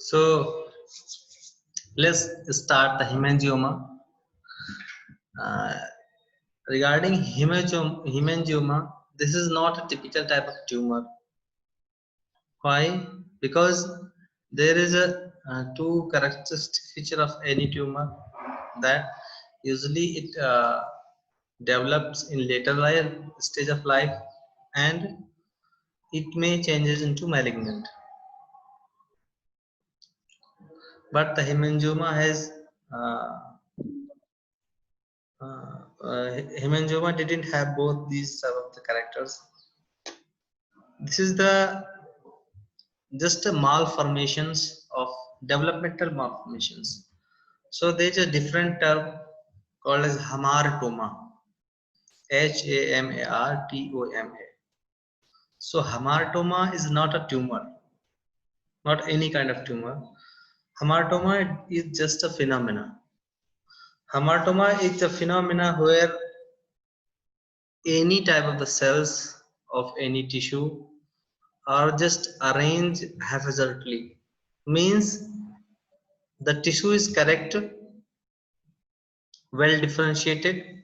So let's start the hemangioma. Uh, Regarding hemangioma, this is not a typical type of tumor. Why? Because there is a two characteristic feature of any tumor that usually it develops in later life stage of life, and it may changes into malignant. But the hemangioma has uh, hemangioma didn't have both these type of the characters. This is the just a malformations of developmental malformations. So there is a different term called as hamartoma. Hamartoma. So hamartoma is not a tumor, not any kind of tumor. Hamartoma is just a phenomena. Hamartoma is a phenomena where any type of the cells of any tissue are just arranged haphazardly. Means the tissue is correct, well differentiated,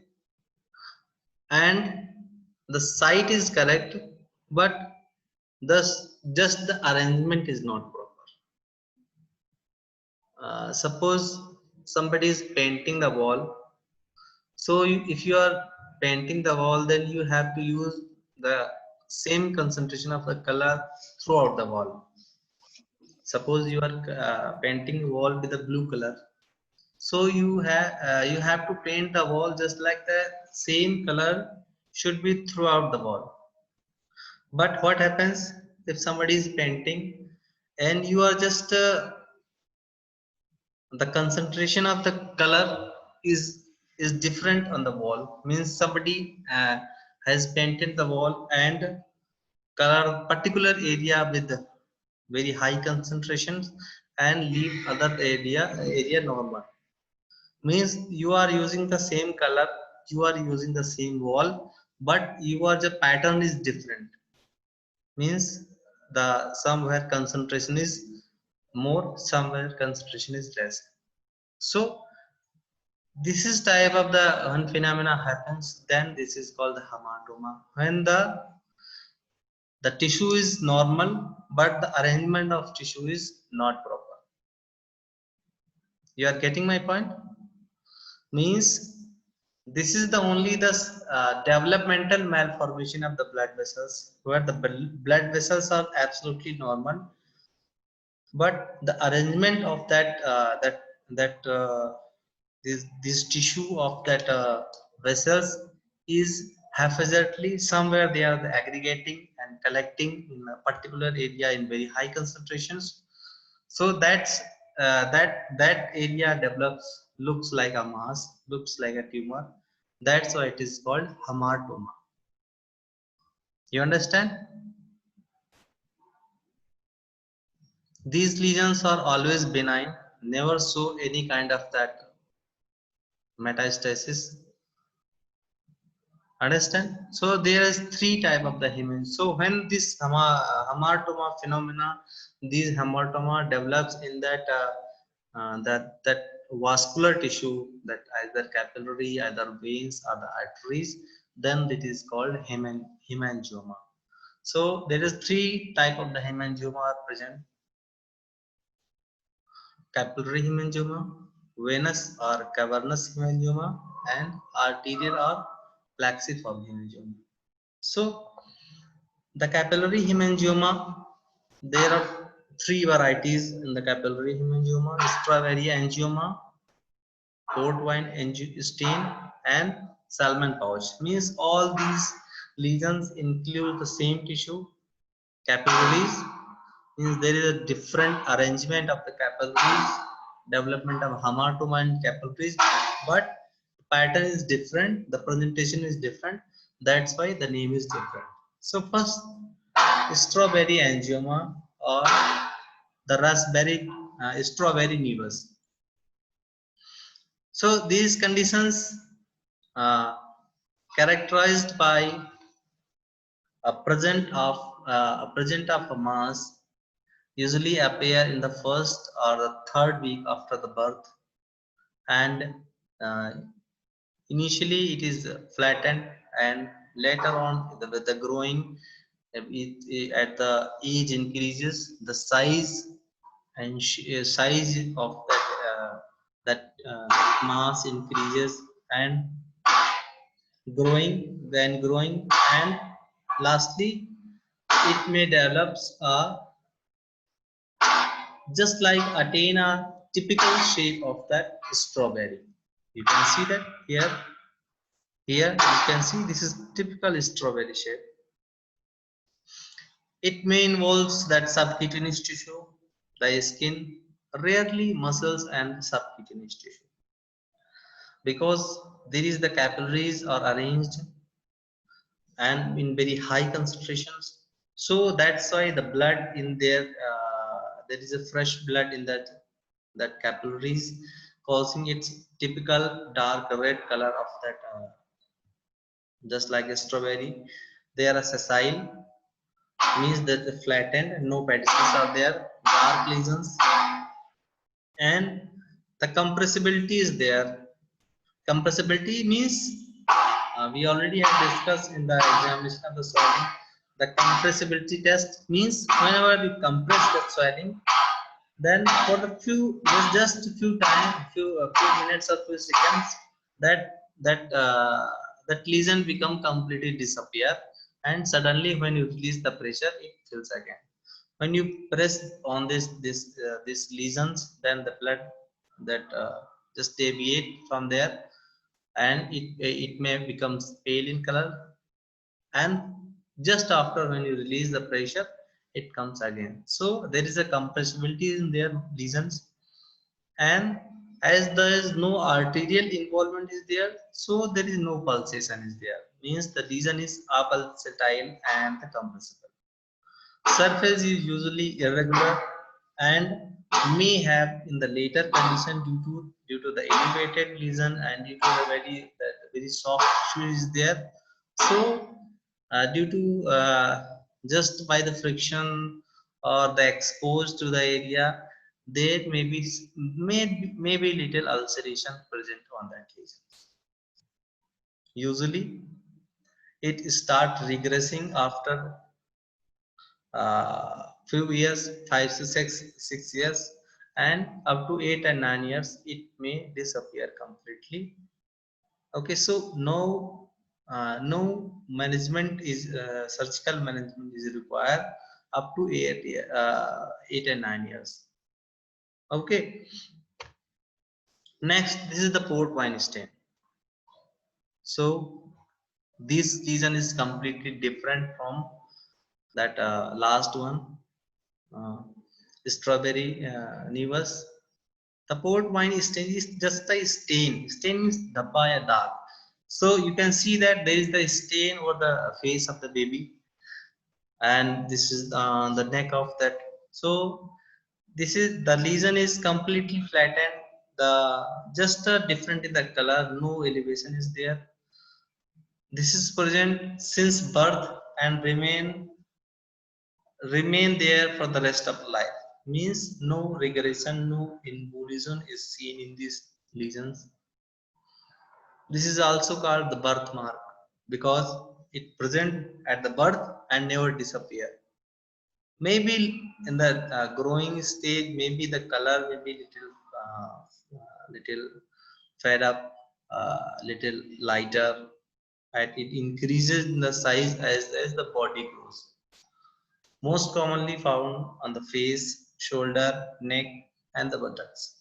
and the site is correct, but thus just the arrangement is not proper. Suppose somebody is painting the wall. So if you are painting the wall, then you have to use the same concentration of the color throughout the wall. Suppose you are painting wall with a blue color, so you have to paint the wall just like the same color should be throughout the wall. But what happens if somebody is painting and you are just the concentration of the color is different on the wall, means somebody has painted the wall and color particular area with very high concentrations and leave other area normal, means you are using the same color, you are using the same wall, but your the pattern is different, means the somewhere concentration is more, somewhere concentration is less. So this is type of the when phenomena happens, then this is called the hamartoma, when the tissue is normal but the arrangement of tissue is not proper. You are getting my point? Means this is the only the developmental malformation of the blood vessels, where the blood vessels are absolutely normal, but the arrangement of that this tissue of that vessels is haphazardly, somewhere they are aggregating and collecting in a particular area in very high concentrations. So that's that area develops, looks like a mass, looks like a tumor. That's why it is called hamartoma. You understand? These lesions are always benign, never show any kind of that metastasis. Understand? So there is three type of the hemangioma. So when this hamartoma phenomena, these hamartoma develops in that that vascular tissue, that either capillary, either veins or the arteries, then it is called hemangioma. So there is three type of the hemangioma are present: capillary hemangioma, venous or cavernous hemangioma, and arterial or plexiform hemangioma. So the capillary hemangioma, there are three varieties in the capillary hemangioma: Strawberry angioma, port wine stain, and Salmon pouch. Means all these lesions include the same tissue, capillaries. Means there is a different arrangement of the capillaries, development of hamartoma and capillaries, but pattern is different, the presentation is different. That's why the name is different. So first, strawberry angioma, or the raspberry strawberry nevus. So these conditions uh, characterized by a present of a mass usually appear in the first or the third week after the birth, and uh, initially it is flattened, and later on with the growing, at the age increases, the size and size of that mass increases, and growing, and lastly it may develop just like attain a typical shape of that strawberry. You can see that here you can see this is typical strawberry shape. It may involves that subcutaneous tissue, the skin, rarely muscles and subcutaneous tissue, because there is the capillaries are arranged and in very high concentrations. So that's why the blood in there, there is a fresh blood in that capillaries, causing its typical dark red color of that, just like a strawberry. They are sessile, means that the flattened, no pedicels are there, dark lesions, and the compressibility is there. Compressibility means, we already have discussed in the examination of the swelling. The compressibility test means whenever you compress the swelling, then for the just a few time, few minutes or few seconds, that that lesion become completely disappear, and suddenly when you release the pressure, it fills again. When you press on these lesions, then the blood that just deviate from there, and it may becomes pale in color, and just after when you release the pressure, it comes again. So there is a compressibility in their lesions, and as there is no arterial involvement is there, so there is no pulsation is there, means the lesion is apulsatile and compressible. Surface is usually irregular and may have in the later condition due to the elevated lesion and due to the very soft tissue is there. So due to just by the friction or the exposed to the area, there may be little ulceration present on that lesion. Usually it start regressing after few years, 5 to 6 years, and up to 8 and 9 years, it may disappear completely. Okay, so no management is surgical management is required up to 8 and 9 years. Okay, next this is the port wine stain. So this lesion is completely different from that last one, uh, strawberry nevus. The port wine stain is just a stain. Stain means dabba ya dark. So you can see that there is the stain over the face of the baby, and this is the neck of that. So this is the lesion is completely flattened. The just different in the color, no elevation is there. This is present since birth and remain there for the rest of life. Means no regression, no involution is seen in these lesions. This is also called the birthmark because it present at the birth and never disappear. Maybe in the growing stage, maybe the color may be little fed up, little lighter, and it increases in the size as the body grows. Most commonly found on the face, shoulder, neck, and the buttocks.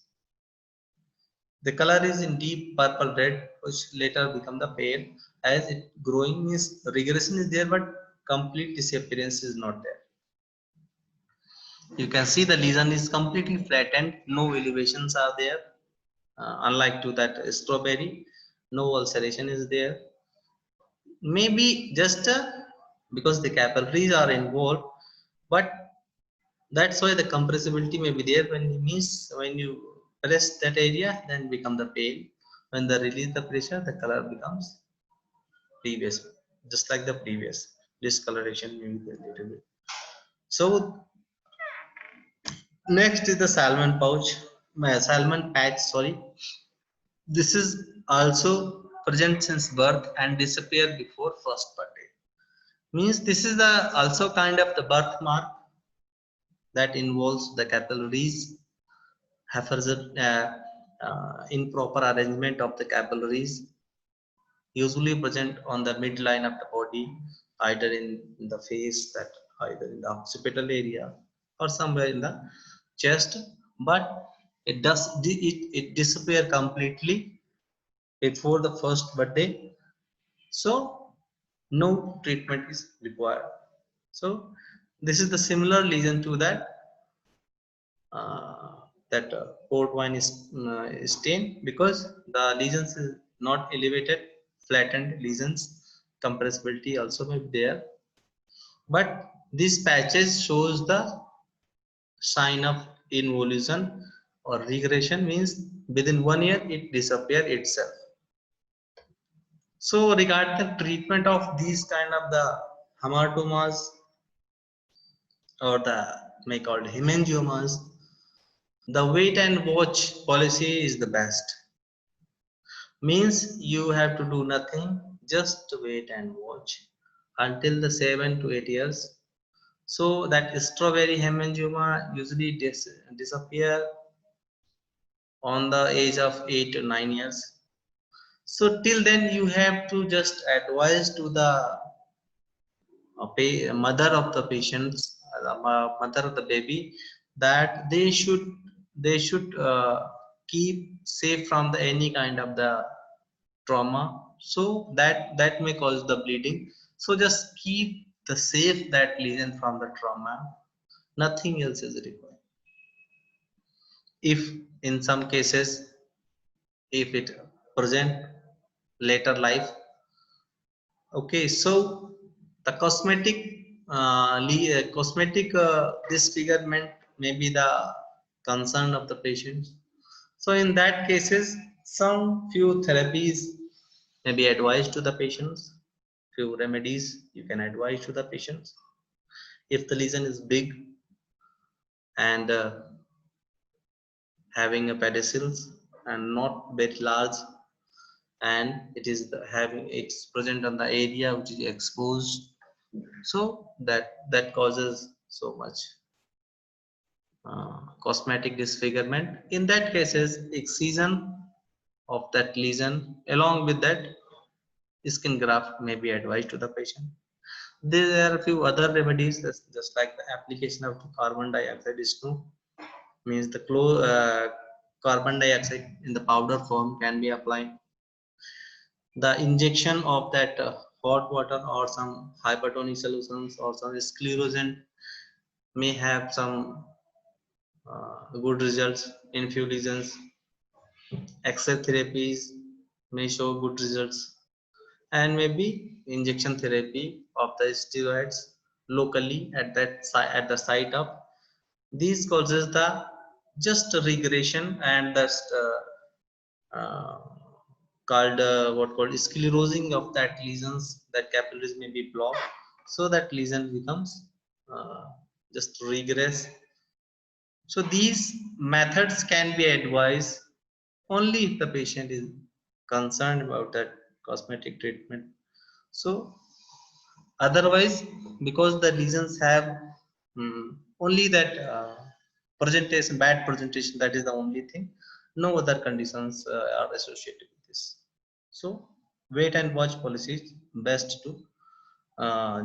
The color is in deep purple red, which later become the pale. As it growing is regression is there, but complete disappearance is not there. You can see the lesion is completely flattened, no elevations are there. Unlike to that strawberry, no ulceration is there. Maybe just because the capillaries are involved, but that's why the compressibility may be there. When you press that area, then become the pale. When they release the pressure, the color becomes previous, just like the previous discoloration may be a little bit. So Next is the salmon patch. Sorry, this is also present since birth and disappear before first birthday. Means this is the also kind of the birthmark that involves the capillaries, haphazard, improper arrangement of the capillaries, usually present on the midline of the body, either in the face, that either in the occipital area or somewhere in the chest, but it disappear completely before the first birthday, so no treatment is required. So this is the similar lesion to that uh, port wine is stain, because the lesions is not elevated, flattened lesions, compressibility also may be there, but these patches shows the sign of involution or regression, means within 1 year it disappear itself. So regarding the treatment of these kind of the hematomas or the may called hemangiomas, the wait and watch policy is the best. Means you have to do nothing, just wait and watch until the 7 to 8 years. So that strawberry hemangioma usually disappear on the age of 8 to 9 years. So till then you have to just advise to the mother of the patients, mother of the baby, that they should keep safe from the any kind of the trauma, so that may cause the bleeding. So just keep the safe that lesion from the trauma, nothing else is required. If in some cases, if it present later life, okay, so the cosmetic disfigurement may be the concern of the patient. So in that cases, some few therapies may be advised to the patients, few remedies you can advise to the patients. If the lesion is big and having a pedicels and not very large, and it is having it's present on the area which is exposed, so that causes so much cosmetic disfigurement. In that cases, excision of that lesion along with that skin graft may be advised to the patient. There are a few other remedies, just like the application of carbon dioxide snow, means the carbon dioxide in the powder form can be applied. The injection of that hot water or some hypertonic solutions or some sclerosant may have some good results in few lesions. X-ray therapies may show good results, and maybe injection therapy of the steroids locally at at the site of these causes the just regression and that's called what called sclerosing of that lesions, that capillaries may be blocked, so that lesion becomes uh, just regress. So these methods can be advised only if the patient is concerned about that cosmetic treatment. So otherwise, because the lesions have only that presentation, bad presentation, that is the only thing. No other conditions are associated with this. So wait and watch policy is best to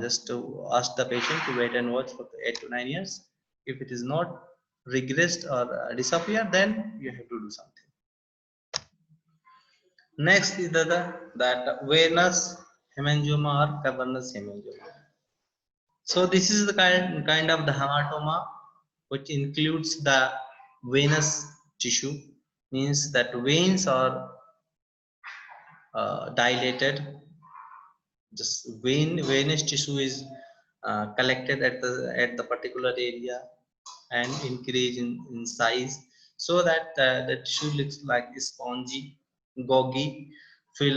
just to ask the patient to wait and watch for 8 to 9 years. If it is not regressed or disappear, then you have to do something. Next is that venous hemangioma or cavernous hemangioma. So this is the kind of the hematoma which includes the venous tissue, means that veins are dilated. Just venous tissue is collected at the particular area and increase in size, so that the tissue looks like spongy, goggy, feel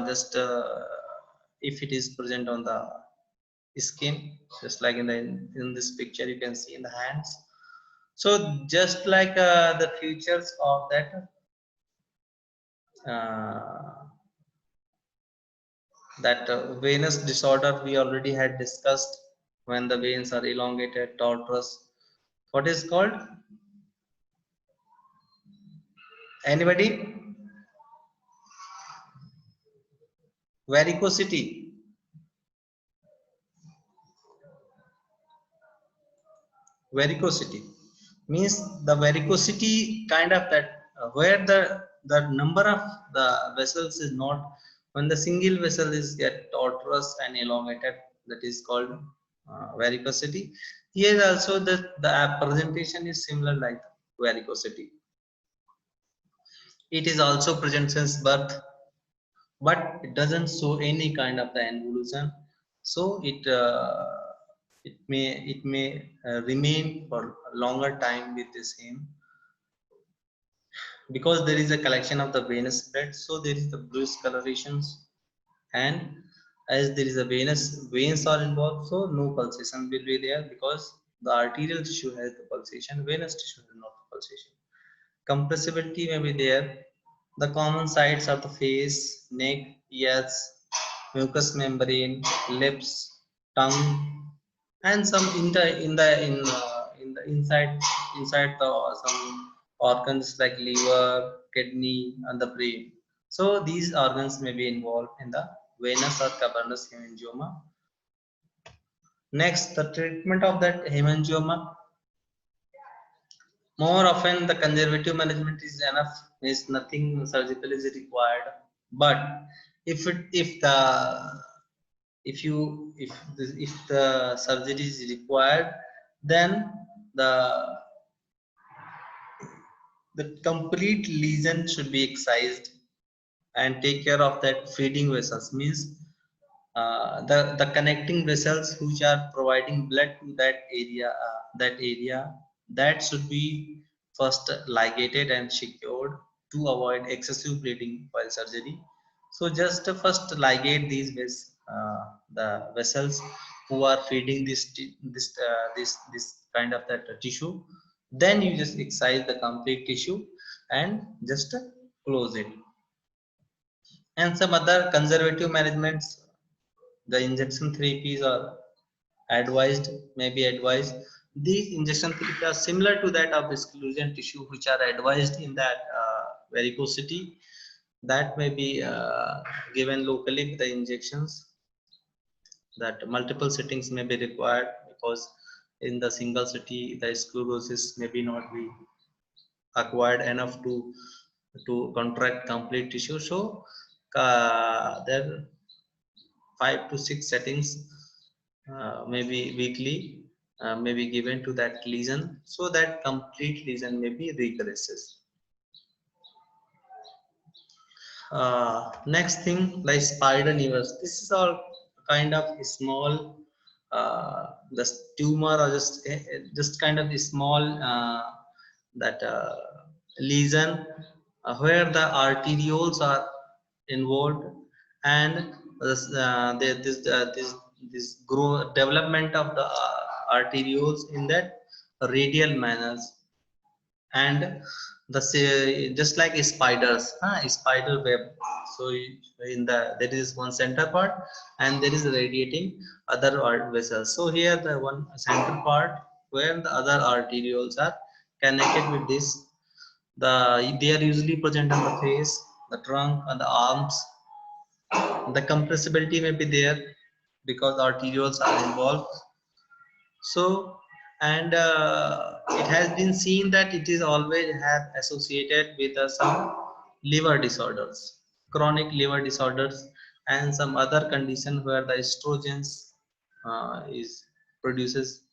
just if it is present on the skin, just like in this picture you can see in the hands. So just like the features of uh, that venous disorder we already had discussed, when the veins are elongated, tortuous. What is called? Anybody? Varicosity. Varicosity means the varicosity kind of that where the number of the vessels is not, when the single vessel is get tortuous and elongated, that is called varicosity. Here also the presentation is similar like varicosity. It is also present since birth, but it doesn't show any kind of the involution. So it may remain for a longer time with the same, because there is a collection of the venous blood, so there is the bluish colorations. And as there is a veins are involved, so no pulsation will be there, because the arterial tissue has the pulsation, venous tissue has not the pulsation. Compressibility may be there. The common sites are the face, neck, ears, mucous membrane, lips, tongue, and some in the inside the some organs like liver, kidney, and the brain. So these organs may be involved in the venous or cavernous hemangioma. Next, the treatment of that hemangioma. More often, the conservative management is enough, means nothing surgical is required. But if the surgery is required, then the the complete lesion should be excised, and take care of that feeding vessels, means the connecting vessels which are providing blood to that area that should be first ligated and secured to avoid excessive bleeding while surgery. So just first ligate the vessels who are feeding this kind of that tissue. Then you just excise the complete tissue and just close it. And some other conservative managements, the injection therapies are advised, may be advised. These injection therapies are similar to that of exclusion tissue, which are advised in that varicosity. That may be given locally with the injections. That multiple settings may be required, because in the single city the sclerosis may be not be acquired enough to contract complete tissue. So there 5 to 6 settings, maybe weekly, may be given to that lesion, so that complete lesion may be regresses. Next thing, like spider nevus. This is all kind of small, the tumor, or just kind of small that lesion, where the arterioles are involved, and this development of the arterioles in that radial manners. And just like spiders, spider web. So in there is one center part, and there is radiating other vessels. So here the one center part where the other arterioles are connected with this, they are usually present on the face, the trunk, and the arms. The compressibility may be there because arterioles are involved. So, and it has been seen that it is always have associated with some liver disorders, chronic liver disorders, and some other condition where the estrogens is produces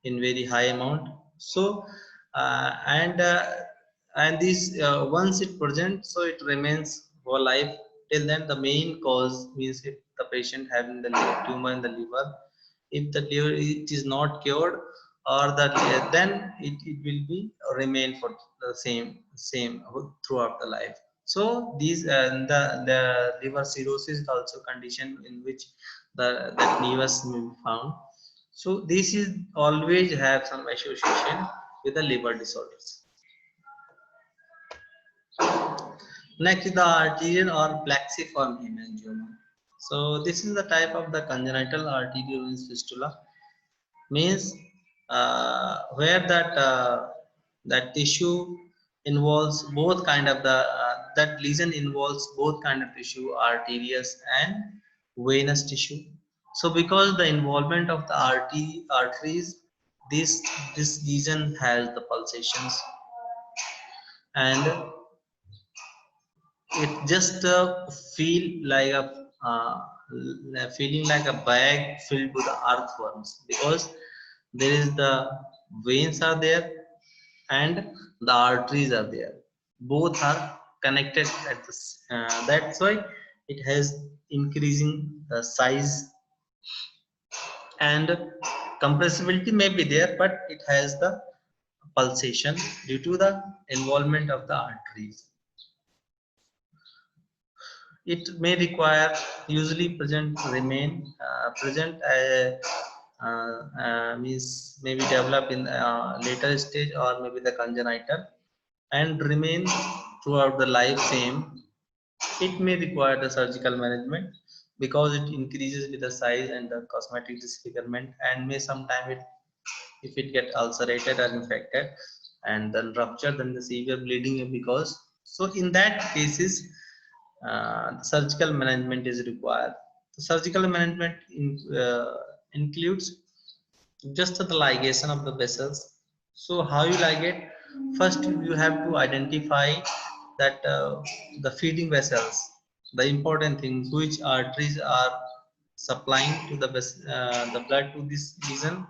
in very high amount. So, uh, and uh, and this once it presents, so it remains for life. Till then, the main cause means if the patient having the tumor in the liver, if the liver it is not cured, or that then it will be remain for the same throughout the life. So these the liver cirrhosis is also condition in which that nevus may be found. So this is always have some association with the liver disorders. Next is the arterial or plexiform hemangioma. So this is the type of the congenital arteriovenous fistula, means where that tissue involves both kind of the that lesion involves both kind of tissue, arterious and venous tissue. So because the involvement of the arteries, this lesion has the pulsations, and it just feel like a feeling like a bag filled with earthworms, because there is the veins are there and the arteries are there, both are connected at this, that's why it has increasing the size, and compressibility may be there, but it has the pulsation due to the involvement of the arteries. It may require, usually present remain present means maybe develop in later stage or maybe the congenital and remain throughout the life same. It may require the surgical management because it increases with the size and the cosmetic disfigurement, and may sometime it, if it get ulcerated or infected and then rupture, then the severe bleeding, because so in that cases the surgical management is required. The surgical management includes just the ligation of the vessels. So how you ligate? First, you have to identify that the feeding vessels, the important things, which arteries are supplying to the blood to this lesion,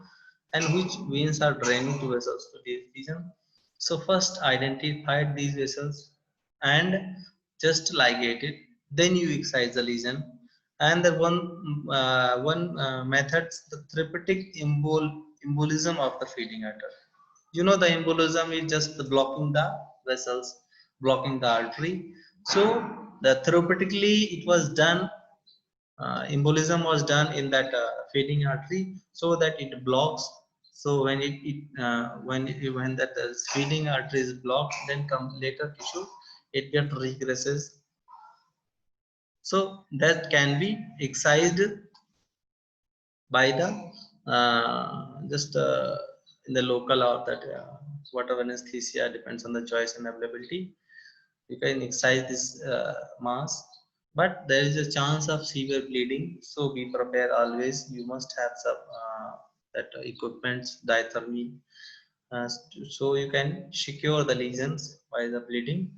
and which veins are draining to vessels to this lesion. So first identify these vessels and just ligate it. Then you excise the lesion. And the one method, the therapeutic embolism of the feeding artery. You know, the embolism is just the blocking the vessels, blocking the artery. So the therapeutically it was done, embolism was done in that feeding artery, so that it blocks. So when when that feeding artery is blocked, then come later tissue, it get regresses. So that can be excised by the just in the local, or that whatever anesthesia depends on the choice and availability. You can excise this mass, but there is a chance of severe bleeding. So be prepared always. You must have some that equipments, diathermy, so you can secure the lesions by the bleeding,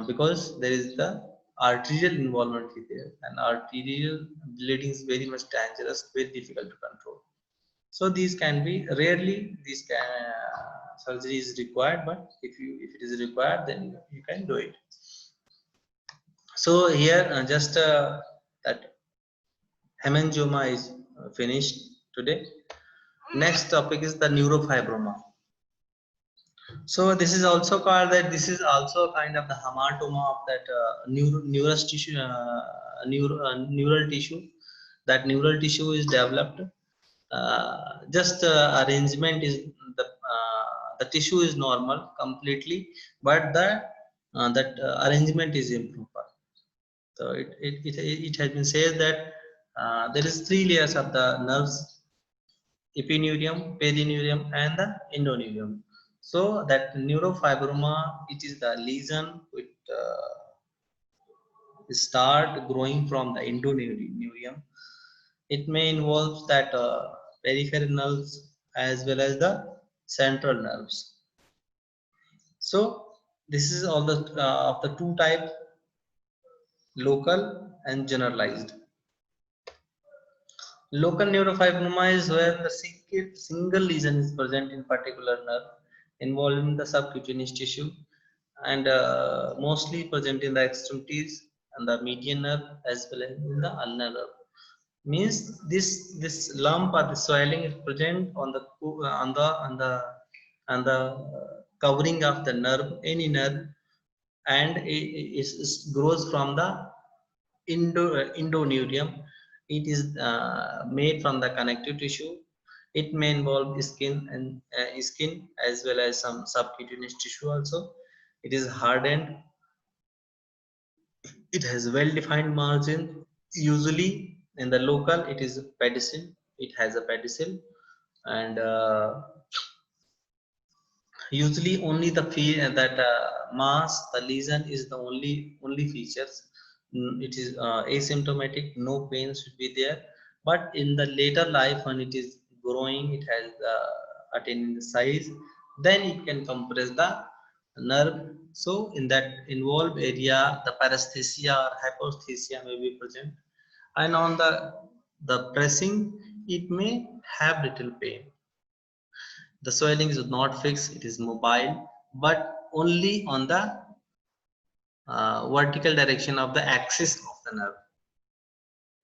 because there is the arterial involvement there, and arterial bleeding is very much dangerous, very difficult to control. So these can be rarely, this surgery is required, but if it is required, then you can do it. So here just that hemangioma is finished today. Next topic is the neurofibroma. So this is also called that, this is also kind of the hematoma of that neural tissue, neural tissue. That neural tissue is developed. Just arrangement is the tissue is normal completely, but the that arrangement is improper. So it has been said that there is 3 layers of the nerves: epineurium, perineurium, and the endoneurium. So that neurofibroma, it is the lesion which start growing from the endoneurium. It may involve that peripheral nerves as well as the central nerves. So this is all the of the 2 types, local and generalized. Local neurofibroma is where the single lesion is present in particular nerve involving the subcutaneous tissue, and mostly present in the extremities and the median nerve as well as in the ulnar nerve. Means this lump or the swelling is present on the covering of the nerve, any nerve, and it grows from the endoneurium. It is made from the connective tissue, It may involve skin and skin as well as some subcutaneous tissue also. It is hardened. It has well-defined margin. Usually in the local, it is pedicel. It has a pedicel, and usually only the that mass, the lesion is the only features. It is asymptomatic, no pain should be there. But in the later life, when it is growing, it has attaining the size, then it can compress the nerve. So in that involved area, the paresthesia or hyposthesia may be present, and on the pressing, it may have little pain. The swelling is not fixed, it is mobile, but only on the vertical direction of the axis of the nerve.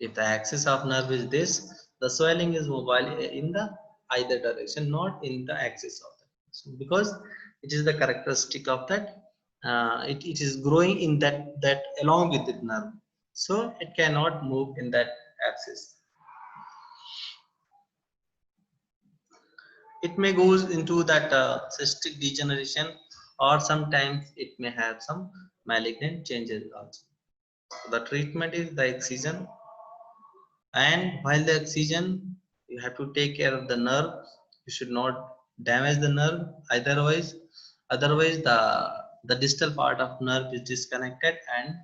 If the axis of nerve is this, the swelling is mobile in the either direction, not in the axis of the nerve. So because it is the characteristic of that, it is growing in that along with the nerve. So it cannot move in that axis. It may goes into that cystic degeneration, or sometimes it may have some malignant changes also. The treatment is the excision, and while the excision, you have to take care of the nerve. You should not damage the nerve, otherwise the distal part of nerve is disconnected, and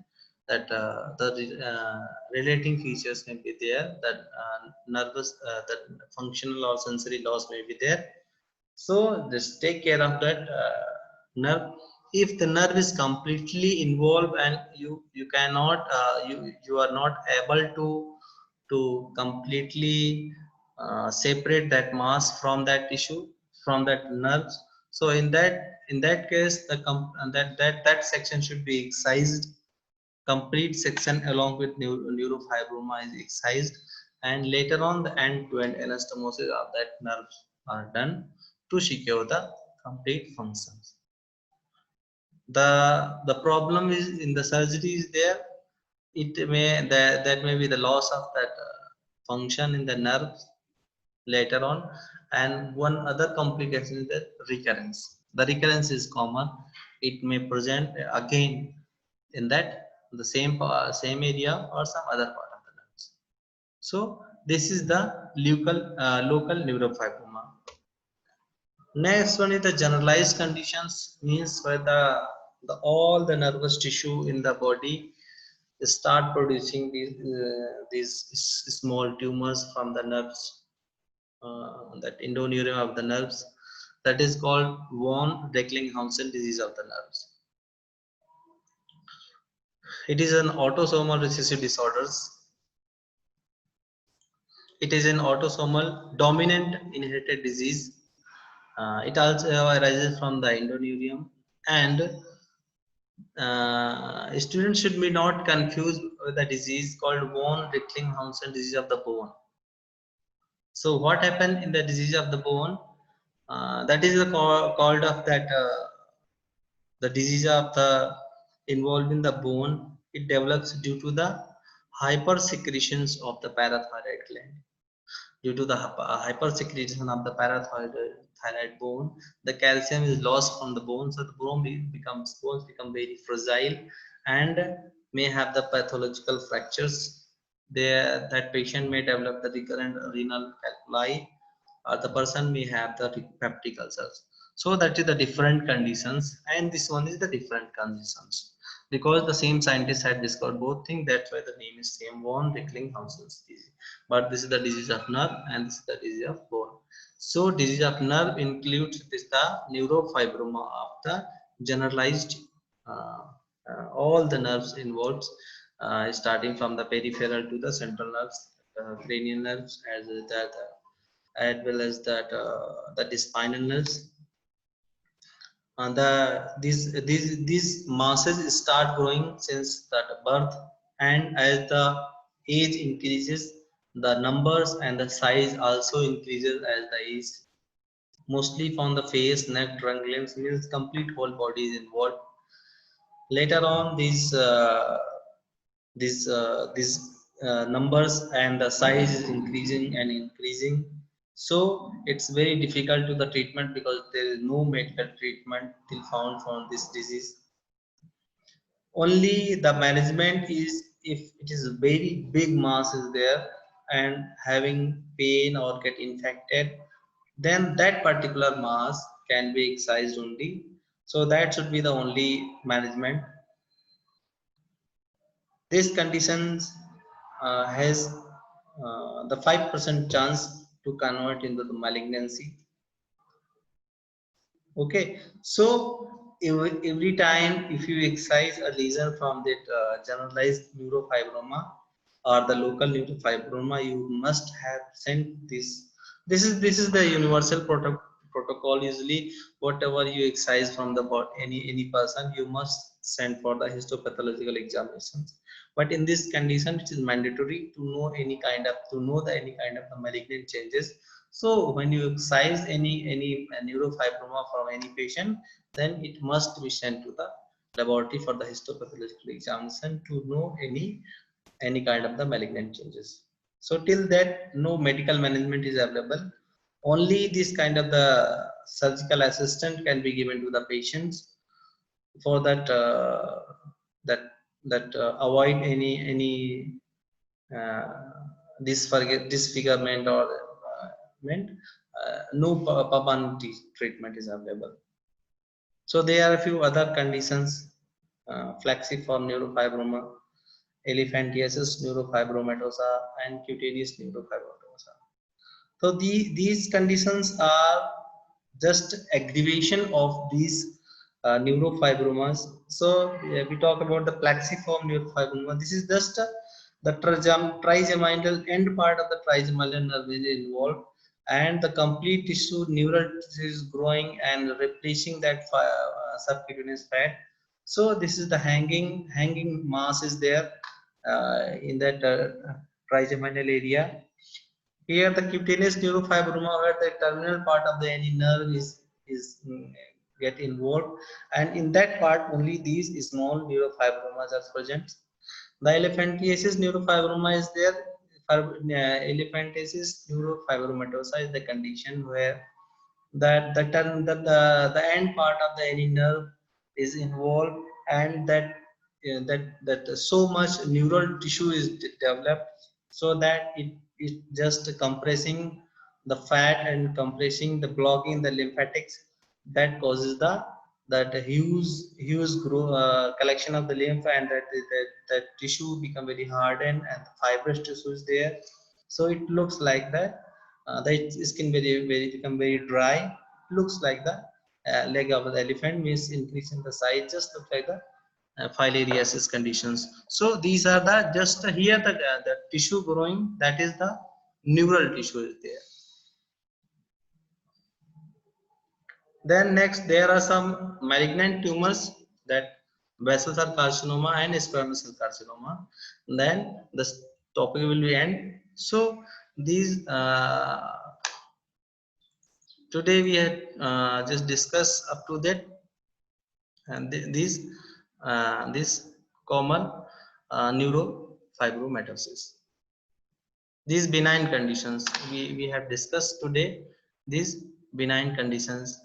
that the relating features may be there, that nervous that functional or sensory loss may be there. So just take care of that nerve. If the nerve is completely involved and you cannot you are not able to completely separate that mass from that tissue, from that nerves, so in that case that section should be excised. Complete section along with neurofibroma is excised, and later on the end-to-end anastomosis of that nerves are done to secure the complete functions. The problem is in the surgery is there. It may that may be the loss of that function in the nerves later on. And one other complication is the recurrence. The recurrence is common. It may present again in that the same area or some other part of the nerves. So this is the local neurofibroma. Next one is the generalized conditions, means where the all the nervous tissue in the body start producing these small tumors from the nerves, that endoneurium of the nerves, that is called von Recklinghausen disease of the nerves. It is an autosomal recessive disorders. It is an autosomal dominant inherited disease. It also arises from the endoneurium, and students should be not confused with the disease called von Recklinghausen disease of the bone. So what happened in the disease of the bone? That is the called of that the disease of the involved in the bone. It develops due to the hypersecretions of the parathyroid gland. Due to the hypersecretion of the parathyroid bone, the calcium is lost from the bone, so the bones become very fragile and may have the pathological fractures. There, that patient may develop the recurrent renal calculi, or the person may have the peptic ulcers. So that is the different conditions, and this one is the different conditions. Because the same scientist had discovered both things, that's why the name is same, von Recklinghausen's disease. But this is the disease of nerve, and this is the disease of bone. So disease of nerve includes this the neurofibroma of the generalized all the nerves involved, starting from the peripheral to the central nerves, cranial nerves, as well as that is spinal nerves. And these masses start growing since that birth, and as the age increases, the numbers and the size also increases as the age, mostly from the face, neck, trunk, limbs, means complete whole body is involved. Later on, these numbers and the size is increasing and increasing, So it's very difficult to the treatment because there is no medical treatment till found for this disease. Only the management is if it is a very big mass is there and having pain or get infected, then that particular mass can be excised only. So that should be the only management. These conditions has the 5% chance to convert into the malignancy. Okay, so every time if you excise a lesion from that generalized neurofibroma or the local neurofibroma, you must have sent this. This is the universal protocol. Usually, whatever you excise from the body, any person, you must send for the histopathological examinations. But in this condition, it is mandatory to know any kind of the malignant changes. So when you excise any neurofibroma from any patient, then it must be sent to the laboratory for the histopathological examination to know any kind of the malignant changes. So till that, no medical management is available. Only this kind of the surgical assistant can be given to the patients for that that avoid any uh, disfigurement or no permanent treatment is available. So there are a few other conditions, flaxiform neurofibroma, elephantiasis neurofibromatosa, and cutaneous neurofibromatosa. So these conditions are just aggravation of these neurofibromas. So we talk about the plexiform neurofibroma. This is just the trigeminal end part of the trigeminal nerve is involved, and the complete tissue, neural tissue is growing and replacing that subcutaneous fat. So this is the hanging mass is there in that trigeminal area. Here, the cutaneous neurofibroma, where the terminal part of the any nerve is get involved, and in that part only these small neurofibromas are present. The elephantiasis neurofibroma is there. Elephantiasis neurofibromatosa is the condition where the end part of the any nerve is involved, and that so much neural tissue is developed, so that it just compressing the fat and compressing the blocking the lymphatics, that causes that huge collection of the lymph, and that tissue become very hardened and the fibrous tissue is there. So it looks like that the skin very become very dry. Looks like the leg of the elephant, means increase in the size, just look like the filariasis conditions. So these are the just here the tissue growing, that is the neural tissue is there. Then next there are some malignant tumors, that basal cell carcinoma and squamous cell carcinoma. Then this topic will be end. So these today we had just discussed up to that, and these common neurofibromatosis. These benign conditions we have discussed today. These benign conditions